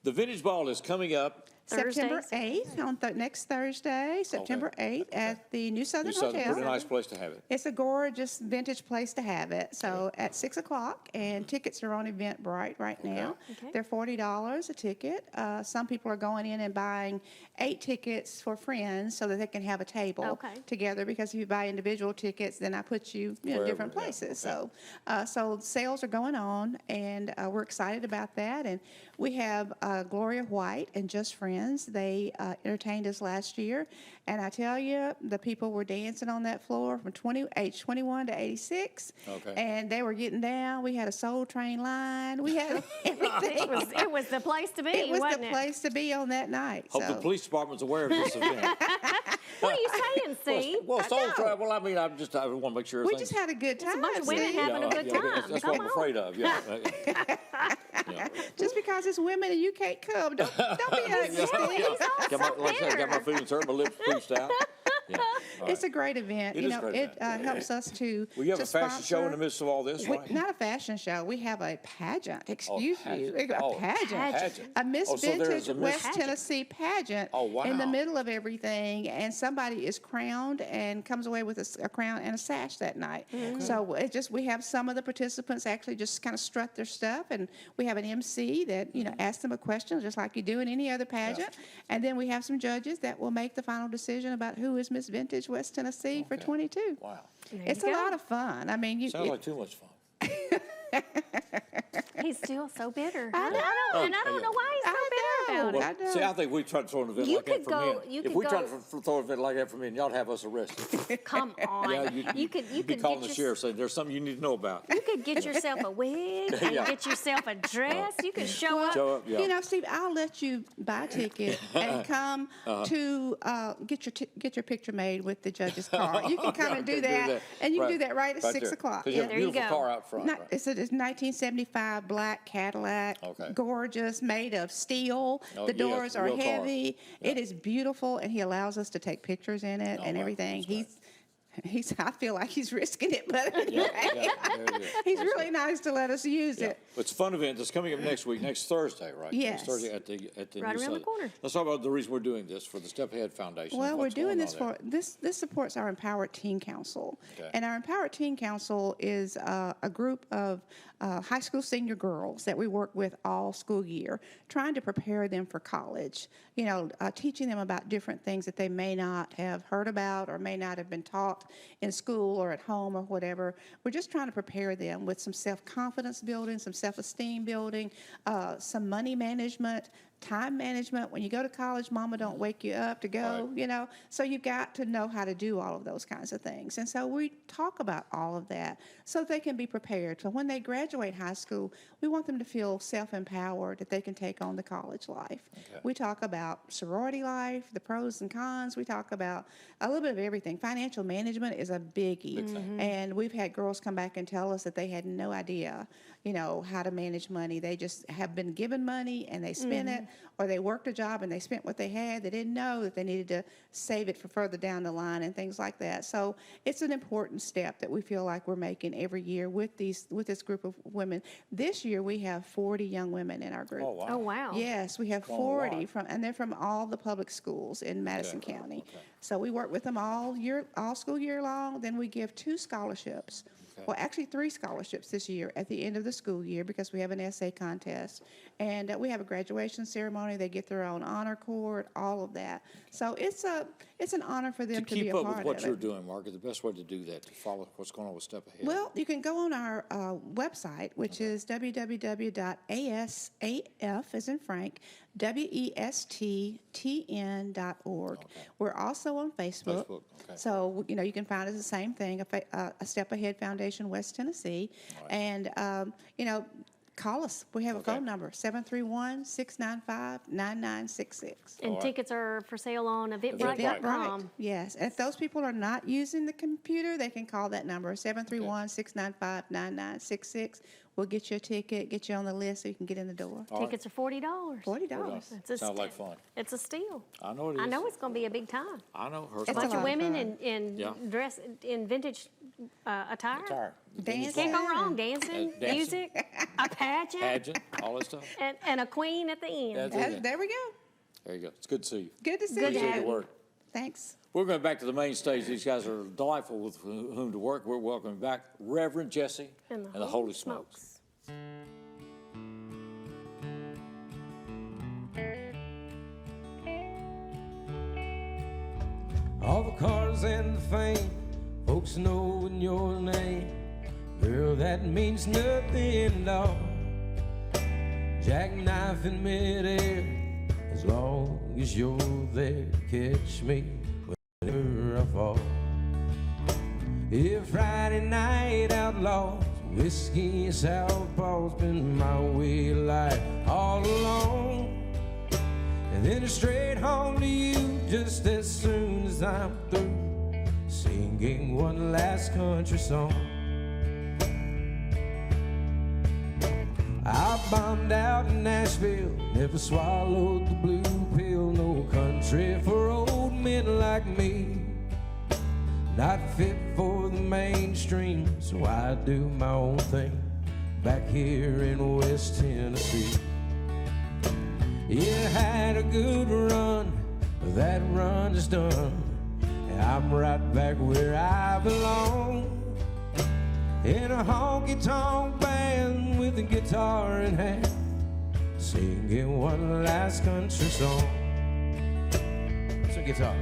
The vintage ball is coming up. September 8th, on next Thursday, September 8th, at the New Southern Hotel. Pretty nice place to have it. It's a gorgeous vintage place to have it. So at 6 o'clock, and tickets are on Eventbrite right now. Okay. They're $40 a ticket. Some people are going in and buying 8 tickets for friends so that they can have a table together. Because if you buy individual tickets, then I put you, Wherever, different yeah, places. okay. So sales are going on, and we're excited about that. And we have Gloria White and Just Friends. They entertained us last year, and I tell you, the people were dancing on that floor from age 21 to 86, and they were getting down. We had a Soul Train line. We had everything. It was the place to be, It was wasn't the it? place to be on that night. Hope the police department's aware of this event. What are you saying, Steve? Well, Soul Train. Well, I mean, I want to make sure. We just had a good time. a bunch of women Steve. having a good time. That's Come what I'm on. afraid of. Yeah. Just because it's women and you can't come, don't be ugly, Steve. Got my feelings hurt, my lips pieced out. It's a great event. It is a great it event. helps us to. Well, you have to a fashion show in the sponsor- midst of all this, right? Not a fashion show. We have a pageant. Excuse you. pageant. A pageant. A Miss Oh, so there's Vintage a Miss- West Pageant. Tennessee pageant Oh, wow. in the middle of everything, and somebody is crowned and comes away with a crown and a sash that night. So we have some of the participants actually just kind of strut their stuff, and we have an MC that asks them a question just like you do in any other pageant, and then we have some judges that will make the final decision about who is Miss Vintage West Tennessee for 22. Wow. It's a lot of fun. I mean, Sounds like too much fun. He's still so bitter. I know. And I don't know why he's so bitter about it. Well, see, I think we tried to throw an event You like that could for go- men. you If could we tried go- to throw an event like that for men, y'all would have us arrested. Come on. Yeah, you could be calling get the sheriff saying there's something you need to know about. You could get yourself a wig and Yeah. get yourself a dress. You could show up. Show up, yeah. Steve, I'll let you buy a ticket and come to get your picture made with the judge's car. You can come and do that, and you can do that right at 6 o'clock. Because you have a There you beautiful go. car out front. Not, right? it's a 1975 black Cadillac, gorgeous, made of steel. Oh, the yes, doors are real car. heavy. It is beautiful, and he allows us to take pictures in it and wow, everything. He's. I feel like he's risking it, but Yeah, there it is. he's really nice to let us use Yeah. it. It's a fun event that's coming up next week, next Thursday, right? Yes. Next Thursday at the Right new around the site. corner. Let's talk about the reason we're doing this for the Step Ahead Foundation. Well, we're What's doing going this on for this supports our Empowered Teen Council, Okay. and our Empowered Teen Council is a group of high school senior girls that we work with all school year, trying to prepare them for college. Teaching them about different things that they may not have heard about or may not have been taught in school or at home or whatever. We're just trying to prepare them with some self-confidence building, some self-esteem building, some money management, time management. When you go to college, mama don't wake you up to go, so you've got to know how to do all of those kinds of things. And so we talk about all of that so that they can be prepared. So when they graduate high school, we want them to feel self-empowered, that they can take on the college life. Okay. We talk about sorority life, the pros and cons. We talk about a little bit of everything. Financial management is a biggie. And we've had girls come back and tell us that they had no idea, how to manage money. They just have been given money and they spend it, or they worked a job and they spent what they had. They didn't know that they needed to save it for further down the line and things like that. So it's an important step that we feel like we're making every year with this group of women. This year we have 40 young women in our group. Oh, wow. Oh, wow. Yes, we have Quite a 40 lot. and they're from all the public schools in Madison County. So we work with them all school year long. Then we give 2 scholarships. Well, actually 3 scholarships this year at the end of the school year because we have an essay contest. And we have a graduation ceremony. They get their own honor cord, all of that. So it's an honor for them to be a part of it. Keep up with what you're doing, Margaret, the best way to do that, to follow what's going on with Step Ahead. Well, you can go on our website, which is www.asaf, as in Frank, westtn.org. We're also on Facebook. Okay. So, you can find us the same thing, a Step Ahead Foundation, West Tennessee. And, call us. We have a phone number, 731-695-9966. And tickets are for sale on Eventbrite. eventbrite.com. Yes. If those people are not using the computer, they can call that number, 731-695-9966. We'll get you a ticket, get you on the list so you can get in the door. Tickets are $40. $40. Sounds like fun. It's a steal. I know it is. I know it's going to be a big time. I know. A bunch of women in dress in vintage attire. Dancing. Can't go wrong. Dancing, Dancing. music, a pageant, all that stuff. and a queen at the end. There we go. There you go. It's good to see you. Good to see Good you. to have Good you. work. Thanks. We're going back to the main stage. These guys are delightful with whom to work. We're welcoming back Reverend Jessie and the Holy Smokes. All the cars and the fame, folks knowing your name, girl, that means nothing, dog. Jackknife in midair, as long as you're there to catch me whenever I fall. If Friday night outlaws, whiskey and southpaw's been my way of life all along. And then straight home to you just as soon as I'm through singing one last country song. I bombed out in Nashville, never swallowed the blue pill. No country for old men like me. not fit for the mainstream, so I do my own thing back here in West Tennessee. Yeah, had a good run, but that run is done, and I'm right back where I belong, in a honky-tonk band with a guitar in hand, singing one last country song. Some guitar.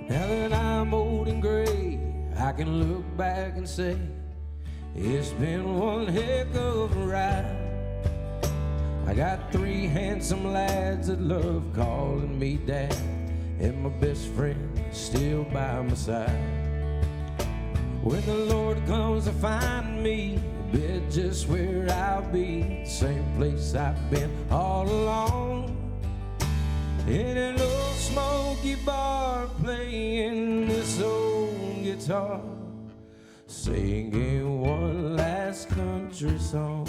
Now that I'm old and gray, I can look back and say it's been one heck of a ride. I got 3 handsome lads that love calling me dad, and my best friend still by my side. When the Lord comes to find me, I bet just where I'll be, the same place I've been all along, in an old smoky bar, playing this old guitar, singing one last country song.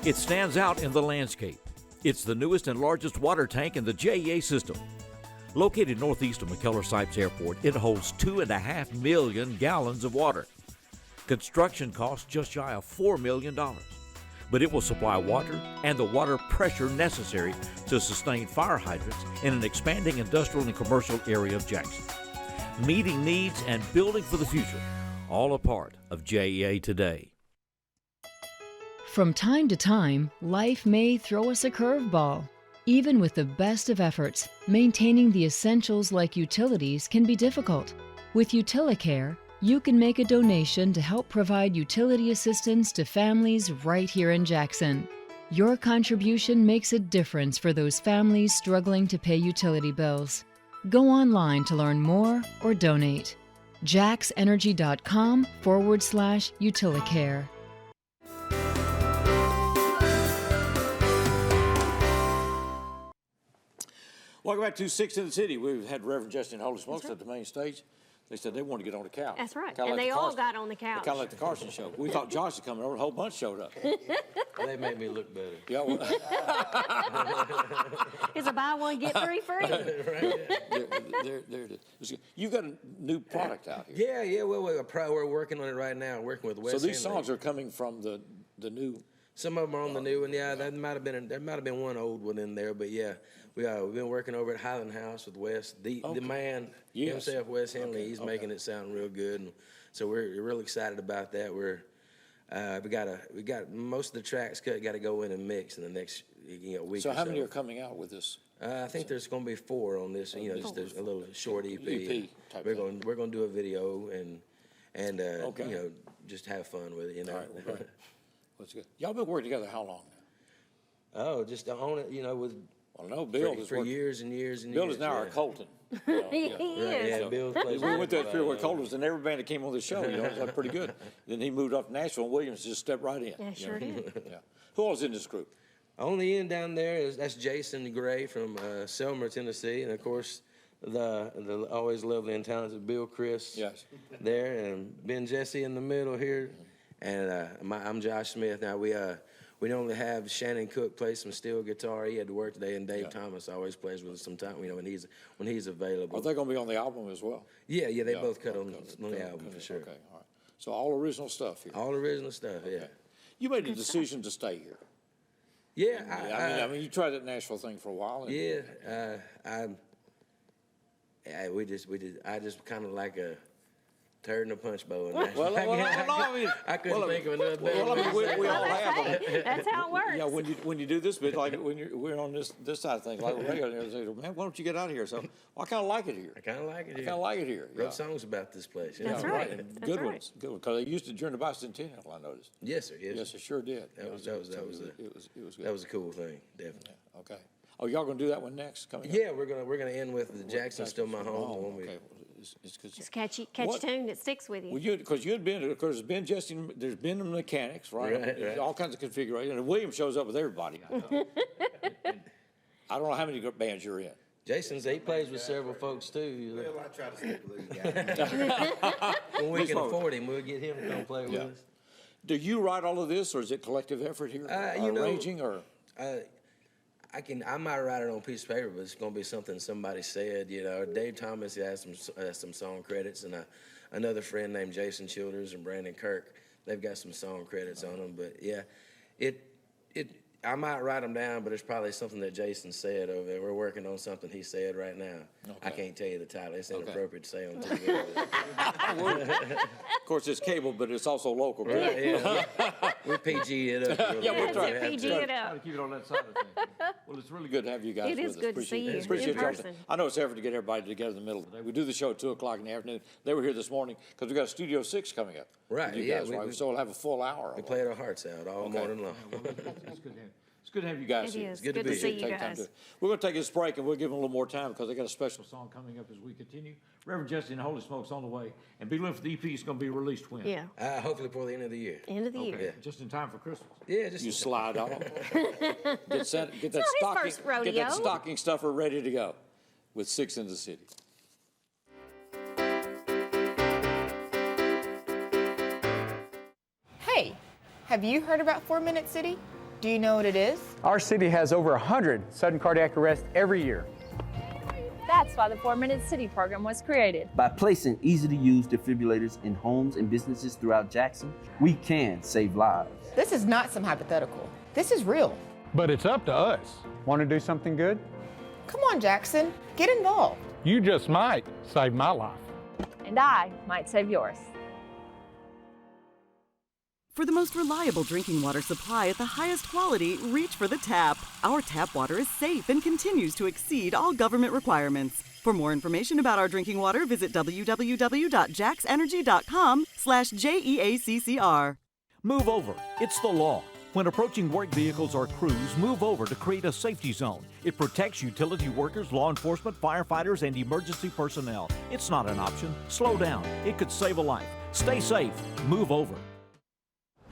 It stands out in the landscape. It's the newest and largest water tank in the JEA system. Located northeast of McKellar-Sipes Airport, it holds 2.5 million gallons of water. Construction costs just shy of $4 million. But it will supply water and the water pressure necessary to sustain fire hydrants in an expanding industrial and commercial area of Jackson. Meeting needs and building for the future, all a part of JEA today. From time to time, life may throw us a curveball. Even with the best of efforts, maintaining the essentials like utilities can be difficult. With UtiliCare, you can make a donation to help provide utility assistance to families right here in Jackson. Your contribution makes a difference for those families struggling to pay utility bills. Go online to learn more or donate. jaxenergy.com/UtiliCare. Welcome back to 6 in the City. We've had Reverend Jessie and Holy Smokes at the main stage. They said they wanted to get on the couch. That's right. Kinda And like they the all Carson- got on the couch. Kind of like the Carson show. We thought Josh was coming over. A whole bunch showed up. They made me look better. Yeah, well, It's a buy one, get 3 free. there it is. You got a new product out here. Yeah. Well, we're working on it right now. Working with Wes. So these Henley. songs are coming from the new. Some of them are on the new one. Yeah, there might have been one old one in there, but yeah, we've been working over at Highland House with Wes, the man himself, Wes Henley. He's making it sound real good, and so we're real excited about that. We got most of the tracks got to go in and mix in the next week. So or how many are coming out with this? I think there's going to be 4 on this. Just a little short EP. type We're thing. going to do a video and just have fun with it. All right, well, great. What's good? Y'all been working together how long now? Oh, just on it, with. Well, no, Bill for years and years and Bill years. is now our Colton. He is. Yeah, Bill plays. We went through that period where Colton was in every band that came on the show. That's pretty good. Then he moved up to Nashville, and Williams just stepped right in. Yeah, sure did. Yeah. Who else in this group? On the end down there that's Jason Gray from Selmer, Tennessee, and of course the always lovely and talented Bill Chris. Yes. There, and Ben Jessie in the middle here, and I'm Josh Smith. Now we We normally have Shannon Cook play some steel guitar. He had to work today, and Dave Thomas always plays with us sometime, you know, when he's available. Are they going to be on the album as well? Yeah, they both cut on the album for sure. Okay, all right. So all original stuff here. All original stuff, yeah. You made a decision to stay here. Yeah, I mean, you tried that Nashville thing for a while. I just kind of like a turd in a punch bowl. I couldn't think of another band. Well, I mean, we all have them. That's how it works. Yeah, when you do this bit, like we're on this side of things, like radio, and they say, man, why don't you get out of here? So, well, I kind of like it here. I kind of like it here. I kind of like it here. Wrote songs about this place. That's right. And good ones, because they used it during the bicentennial. I noticed. Yes, sir. Yes, it sure did. That was good. That was a cool thing, definitely. Yeah, okay. Oh, y'all gonna do that one next? Coming up? Yeah, we're gonna end with the Jackson's Still My Home. Okay. It's catchy tune that sticks with you. Well, because you'd been, of course, there's been Jessie, there's been the mechanics, right? Right. All kinds of configuration. And William shows up with everybody. I don't know how many bands you're in. He plays with several folks too. Well, I try to stick with these guys. When we can afford him, we'll get him to come play with us. Do you write all of this, or is it collective effort here? Arranging, or? I might write it on a piece of paper, but it's going to be something somebody said. You know, Dave Thomas has some song credits, and another friend named Jason Childers and Brandon Kirk. They've got some song credits on them. But yeah, I might write them down, but it's probably something that Jason said over there. We're working on something he said right now. Okay. I can't tell you the title. It's inappropriate to say on TV. Of course, it's cable, but it's also local. Right, yeah. We're PG it up. We're trying to PG it up. Try to keep it on that side of things. Well, it's really good to have you guys It with is us. good to see you Appreciate in person. I know it's an effort to get everybody together in the middle of the day. We do the show at 2 o'clock in the afternoon. They were here this morning because we got a Studio 6 coming up. Right, Yeah, so we'll have a full hour. We played our hearts out all morning long. It's good to have you guys here. It's good to see you guys. We're going to take this break, and we'll give them a little more time because they got a special song coming up as we continue. Reverend Jessie and Holy Smoke's on the way. And be looking for the EP. It's going to be released when? Yeah. Hopefully before the end of the year. End of the year. Yeah. Just in time for Christmas. Yeah, just you slide off. Get that stocking stuffer ready to go with 6 in the City. Hey, have you heard about 4 Minute City? Do you know what it is? Our city has over 100 sudden cardiac arrests every year. That's why the 4 Minute City program was created. By placing easy-to-use defibrillators in homes and businesses throughout Jackson, we can save lives. This is not some hypothetical. This is real. But it's up to us. Want to do something good? Come on, Jackson. Get involved. You just might save my life. And I might save yours. For the most reliable drinking water supply at the highest quality, reach for the tap. Our tap water is safe and continues to exceed all government requirements. For more information about our drinking water, visit www.jaxenergy.com/JEACCR. Move over. It's the law. When approaching work vehicles or crews, move over to create a safety zone. It protects utility workers, law enforcement, firefighters, and emergency personnel. It's not an option. Slow down. It could save a life. Stay safe. Move over.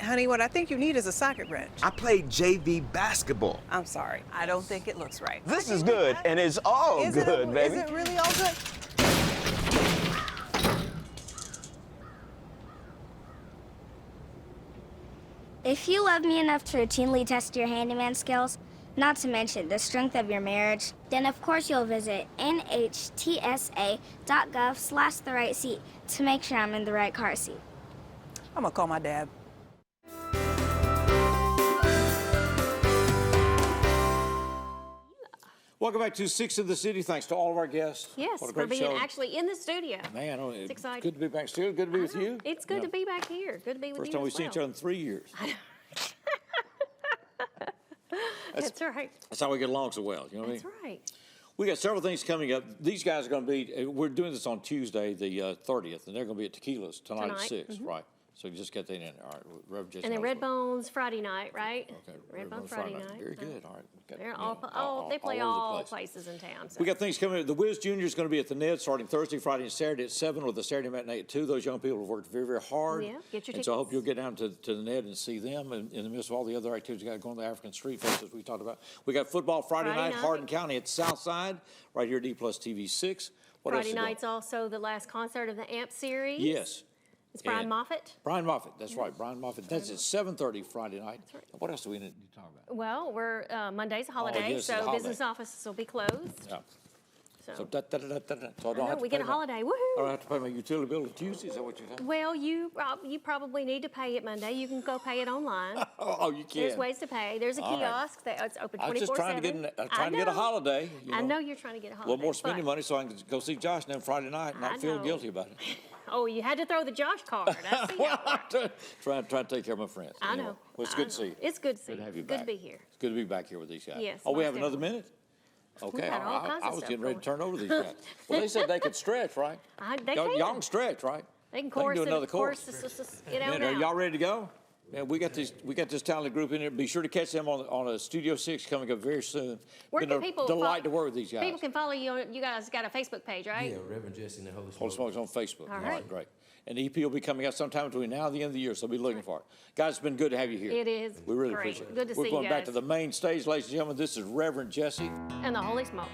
Honey, what I think you need is a socket wrench. I played JV basketball. I'm sorry. I don't think it looks right. This is good, and it's all good, baby. Is it really all good? If you love me enough to routinely test your handyman skills, not to mention the strength of your marriage, then of course you'll visit nhtsa.gov/therightseat to make sure I'm in the right car seat. I'm gonna call my dad. Welcome back to 6 in the City. Thanks to all of our guests. Yes, what a for great being show. actually in the studio. Man, it's exciting. Good to be back still. Good to be with you. It's good to be back here. Good to be with First you time we've seen each other in 3 years. That's right. That's how we get along so well. You know what I mean? That's right. We got several things coming up. These guys are going to be, we're doing this on Tuesday, the 30th, and they're going to be at Tequila's tonight at 6, right? So just get that in. All right, Reverend Jessie. And then Red Bones Friday night, right? Okay, Red Bones Friday night. Very good. All right. They're they play all places in town. So. We got things coming. The Wiz Junior is going to be at the Ned starting Thursday, Friday, and Saturday at 7 with the Saturday matinee at 2. Those young people have worked very, very hard. Yeah, get your tickets. And so I hope you'll get down to the Ned and see them in the midst of all the other activities we got going, the African Street Fest, as we talked about. We got football Friday night, Hardin County at Southside, right here at EPlus TV6. What Friday else night's also the last concert of the AMP series. Yes. It's Brian Moffitt. Brian Moffitt, that's right, Brian Moffitt. That's at 7:30 Friday night. That's right. What else do we need to talk about? Well, we're Monday's a holiday, yes, so it's a holiday. business offices will be closed. Yeah. So So I don't know, have to we pay get a my- holiday. I Woohoo! don't have to pay my utility bill on Tuesday. Is that what you're saying? Well, you probably need to pay it Monday. You can go pay it online. Oh, you can. There's ways to pay. There's a All right. kiosk that it's open 24/7. I was just trying to get a holiday. I know you're trying to get a A holiday. little more spending but- money so I can go see Josh now Friday night and I not feel know. guilty about it. Oh, you had to throw the Josh card. I see. Well, I'm trying to take care of my friends. I Anyway, know. Well, it's I good to know. see you. It's good to see Good to you. have you Good back. to be here. It's good to be back here with these guys. Yes, Oh, we most have another definitely. minute? Okay, got all kinds I of was stuff getting ready to going. turn over to these guys. Well, they said they could stretch, right? They can. Y'all can stretch, right? They can do chorus another chorus. Get out Man, now. are y'all ready to go? Man, we got this talented group in here. Be sure to catch them on a Studio 6 coming up very soon. Where Been can a people delight to work with these guys. People can follow you. You guys got a Facebook page, right? Yeah, Reverend Jessie and the Holy Holy Smoke. Smokes on Facebook. All All right. right, great. And the EP will be coming out sometime between now and the end of the year, so be looking for it. Guys, it's been good to have you here. It is. We really Great. appreciate it. Good to We're see going you back guys. to the main stage, ladies and gentlemen. This is Reverend Jessie. And the Holy Smokes.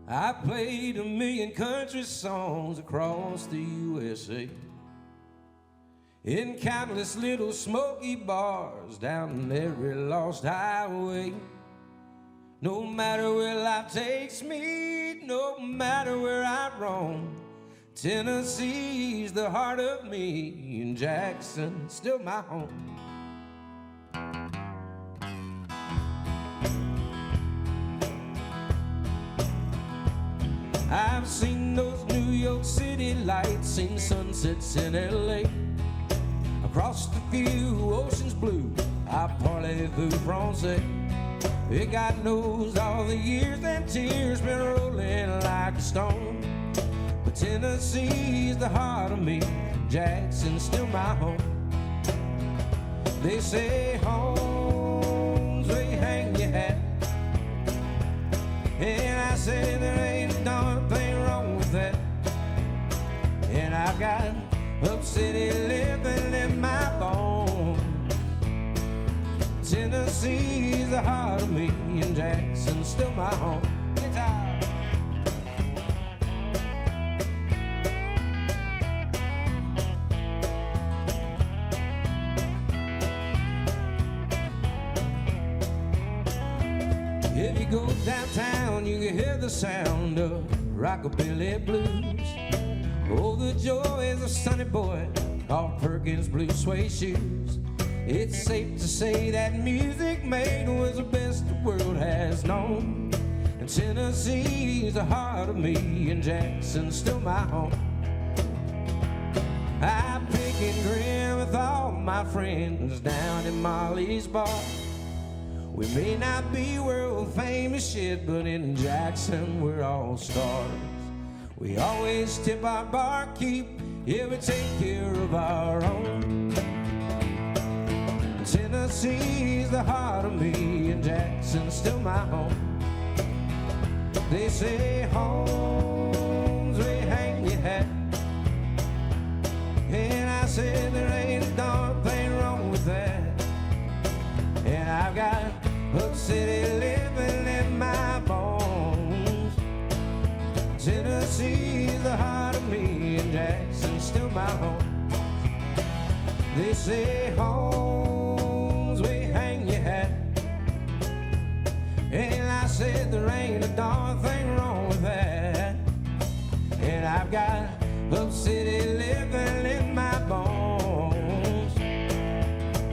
I played 1,000,000 country songs across the USA, in countless little smoky bars down every lost highway. No matter where life takes me, no matter where I roam, Tennessee's the heart of me, and Jackson still my home. I've seen those New York City lights, seen sunsets in LA. Across the few oceans blue, I parlez-vous français. Hey, God knows all the years and tears been rolling like a stone. But Tennessee's the heart of me, Jackson's still my home. They say home's where you hang your hat, and I say there ain't a darn thing wrong with that. And I've got up-city living in my bones. Tennessee's the heart of me, and Jackson's still my home. Guitar. If you go downtown, you can hear the sound of rockabilly blues. Oh, the joys of Sonny Boy, off Perkins blue suede shoes. It's safe to say that music made was the best the world has known. And Tennessee's the heart of me, and Jackson's still my home. I pick and grin with all my friends down in Molly's bar. We may not be world famous shit, but in Jackson we're all stars. We always tip our barkeep, yeah, we take care of our own. Tennessee's the heart of me, and Jackson's still my home. They say home's where you hang your hat, and I said there ain't a darn thing wrong with that. And I've got up-city living in my bones. Tennessee's the heart of me, and Jackson's still my home. They say home's where you hang your hat, and I said there ain't a darn thing wrong with that. And I've got up-city living in my bones.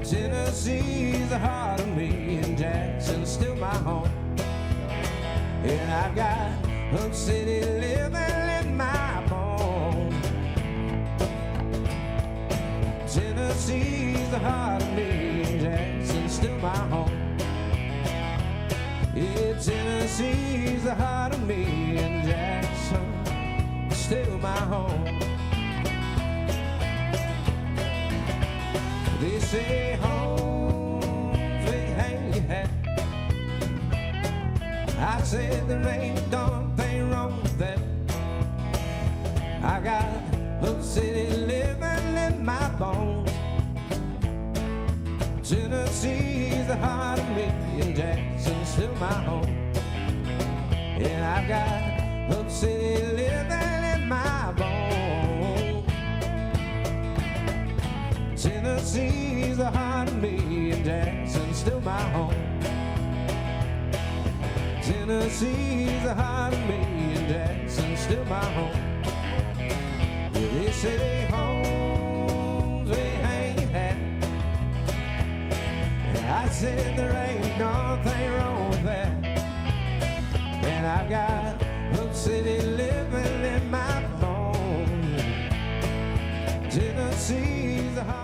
Tennessee's the heart of me, and Jackson's still my home. And I've got up-city living in my bones. Tennessee's the heart of me, and Jackson's still my home. Yeah, Tennessee's the heart of me, and Jackson's still my home. They say home's where you hang your hat. I said there ain't a darn thing wrong with that. I got up-city living in my bones. Tennessee's the heart of me, and Jackson's still my home. And I've got up-city living in my bones. Tennessee's the heart of me, and Jackson's still my home. Tennessee's the heart of me, and Jackson's still my home. Yeah, they say homes we ain't had, and I said there ain't nothing wrong with that. And I've got Hook City living in my bones. Tennessee's the heart.